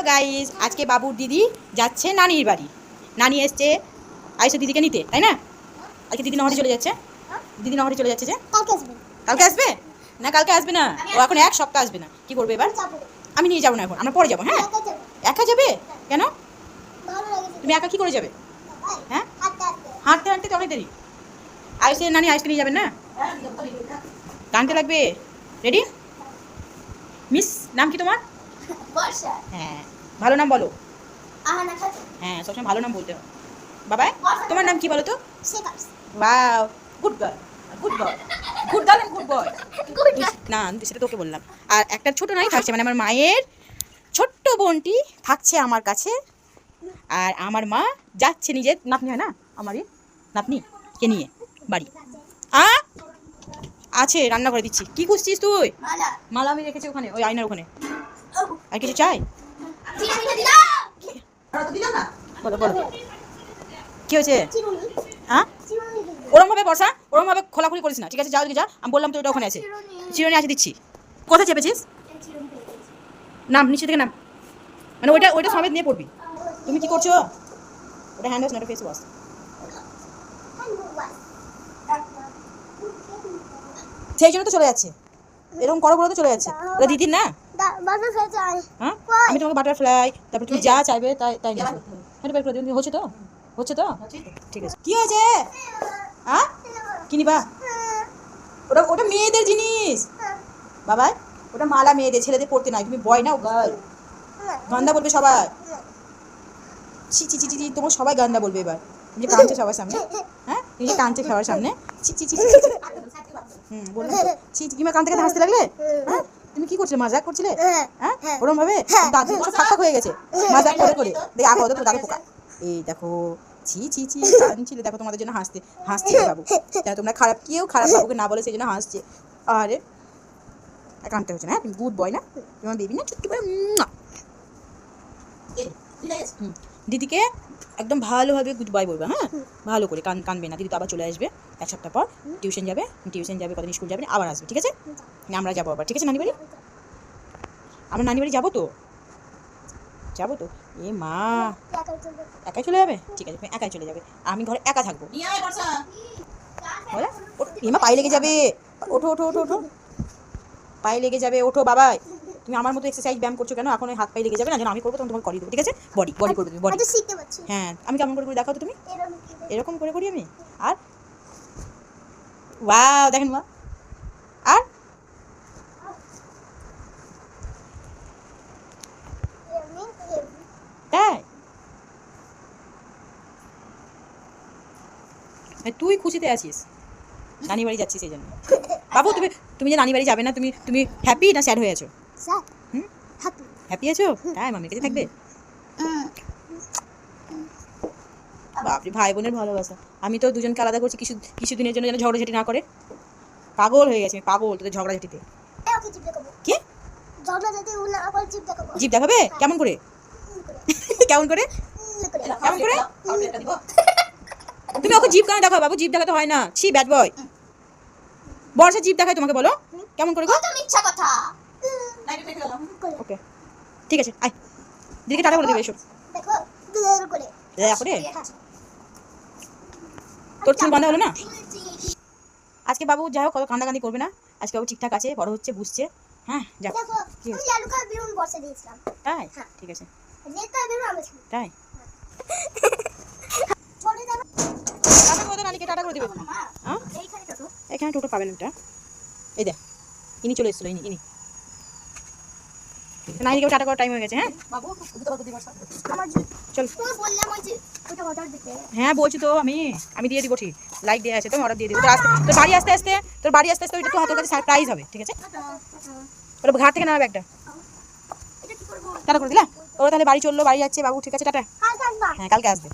Guys, আজকে বাবুর দিদি যাচ্ছে নানির বাড়ি। নানি এসছে আইসো দিদিকে নিতে, তাই না? আজকে দিদি নহরে চলে যাচ্ছে। দিদি নহরে চলে যাচ্ছে যে কালকে আসবে না, কালকে আসবে না, ও এখন এক সপ্তাহ আসবে না। কি করবে এবার? আমি নিয়ে যাবো না, এখন আমরা পরে যাবো। হ্যাঁ, একা যাবে কেন? তুমি একা কি করে যাবে? হ্যাঁ, হাঁটতে হাঁটতে তো অনেক দেরি। আইসে নানি, আইসকে নিয়ে যাবেন না? টানতে লাগবে। রেডি? মিস নাম কি তোমার? হ্যাঁ, ভালো নাম বলো। হ্যাঁ, সবসময় ভালো নাম বলতে হবে। বাবাই, তোমার নাম কি বলো তো? Wow, good girl, good boy, good girl and good boy. না, সেটা তোকে বললাম। আর একটা ছোট নাই থাকছে, মানে আমার মায়ের ছোট্ট বোনটি থাকছে আমার কাছে। আর আমার মা যাচ্ছে নিজের নাতনি, হয় না আমারই নাতনিকে নিয়ে বাড়ি। আছে, রান্না করে দিচ্ছি। কি খুঁজছিস তুই? মালা আমি রেখেছি ওখানে, ওই আয়নার ওখানে। আর কিছু চাই? বলো বলো, কি হয়েছে? হ্যাঁ, ওরমভাবে বর্ষা, ওরমভাবে খোলাখুলি করিস না, ঠিক আছে? যাও দিকে যা, আমি বললাম তো ওটা ওখানে আছে। চিরুনি আছে, দিচ্ছি। কোথায় চেপেছিস? নাম, নিচে থেকে নাম, মানে ওইটা ওইটা সমেত নিয়ে পড়বি। তুমি কি করছো? ওটা হ্যান্ড ওয়াশ না, ওটা ফেস ওয়াশ। সেই জন্য তো চলে যাচ্ছে, এরকম করো করো তো চলে যাচ্ছে। ওটা দিদির না? হ্যাঁ, আমি তোমাকে বাটারফ্লাই, তারপর তুমি যা চাইবে তাই তাই নিয়ে আসবো। হ্যাঁ, বের করে দিন। হচ্ছে তো, হচ্ছে তো, ঠিক আছে। কি হয়েছে? হ্যাঁ, কি নিবা? ওটা ওটা মেয়েদের জিনিস বাবাই, ওটা মালা মেয়েদের, ছেলেদের পড়তে নাই। তুমি বয় না, ও গার্ল। গান্দা বলবে সবাই। ছি ছি ছি ছি, তোমার সবাই গান্দা বলবে এবার। তুমি যে কাঁদছে সবার সামনে। হ্যাঁ, তুমি যে কাঁদছে খাওয়ার সামনে। ছি ছি ছি ছি, বললাম তো। ছি, কিংবা কান থেকে হাসতে লাগলে? হ্যাঁ, তুমি কি করছিলে? মজাক করছিলে? হ্যাঁ, ওরম ভাবে দাদু থাক হয়ে গেছে মজাক করে করে। দেখ আগো তো দাদু পোকা। এই দেখো, ছি ছি ছি, কাঁদছিলে। দেখো তোমাদের জন্য হাসছে বাবু। তোমরা খারাপ, কেউ খারাপ বাবুকে না বলে সেই জন্য হাসছে। আরে কানতে হচ্ছে না? তুমি গুড বয় না, তোমার বেবি না, ছোট্ট করে। দিদিকে একদম ভালোভাবে গুড বাই বলবে। হ্যাঁ, ভালো করে কানবে না। দিদি তো আবার চলে আসবে এক সপ্তাহ পর। টিউশন যাবে, কদিন স্কুল যাবে, আবার আসবে, ঠিক আছে? আমরা যাবো আবার, ঠিক আছে? নানি বাড়ি, আমরা নানি বাড়ি যাবো তো, যাবো তো। এ মা, একাই চলে যাবে? ঠিক আছে, তুমি একাই চলে যাবে, আমি ঘরে একা থাকবো। এমা, পায়ে লেগে যাবে। ওঠো ওঠো ওঠো ওঠো, পায়ে লেগে যাবে, ওঠো বাবাই। তুমি আমার মতো এক্সারসাইজ ব্যায়াম করছো কেন? এখন ওই হাত পায়ে লেগে যাবে না, যেন আমি করবো তখন তোমাকে করিয়ে দেবো, ঠিক আছে? বডি বডি করবে তুমি, বডি। হ্যাঁ, আমি কেমন করে দেখাও তো তুমি? এরকম করে করি আমি। আর ওয়াও, দেখেন মা। আর তাই তুই খুশিতে আছিস, নানি বাড়ি যাচ্ছিস সেই জন্য। বাবু, তুমি তুমি যে নানি বাড়ি যাবে না, তুমি তুমি হ্যাপি না স্যাড হয়ে আছো? হুম, হ্যাপি আছো? তাই মামির কাছে থাকবে? বাপরে, ভাই বোনের ভালোবাসা। আমি তো দুজনকে আলাদা করছি কিছুদিনের জন্য, যেন ঝগড়াঝাটি না করে। পাগল হয়ে গেছে, পাগল তোদের ঝগড়াঝাটিতে। কি জিপ দেখাবে? কেমন করে? কেমন করে? কেমন করে? তুমি ওকে জিপ কেন দেখাও বাবু? জিপ দেখাতে হয় না, ছি ব্যাড বয়। বর্ষা জিপ দেখায় তোমাকে, বলো কেমন করে? ওকে, ঠিক আছে, আয় দিদিকে টাটা করে দেবে। এসো করে। তোর চুল বাঁধা হলো না আজকে? বাবু যাই হোক, কত কান্দাকান্দি করবে না। আজকে বাবু ঠিকঠাক আছে, বড় হচ্ছে, বুঝছে। হ্যাঁ, যাও। তাই, ঠিক আছে, তাই। টাটা করে দেবে। হ্যাঁ, এখানে টোটো পাবেন একটা। এই দেখ, ইনি চলে এসেছিল, ইনি নাইনিকে টাটা করার টাইম হয়ে গেছে। হ্যাঁ চল। হ্যাঁ বলছি তো, আমি দিয়ে দিব, ঠিক লাইক দিয়ে আছে তো, অর্ডার দিয়ে দিব। তোর বাড়ি আসতে আসতে ওইটা তো হাতের কাছে সারপ্রাইজ হবে, ঠিক আছে? ওটা ঘাট থেকে নামাবে একটা। টাটা করে দিলা? ওরা তাহলে বাড়ি চললো, বাড়ি যাচ্ছে বাবু, ঠিক আছে? টাটা। হ্যাঁ, কালকে আসবে।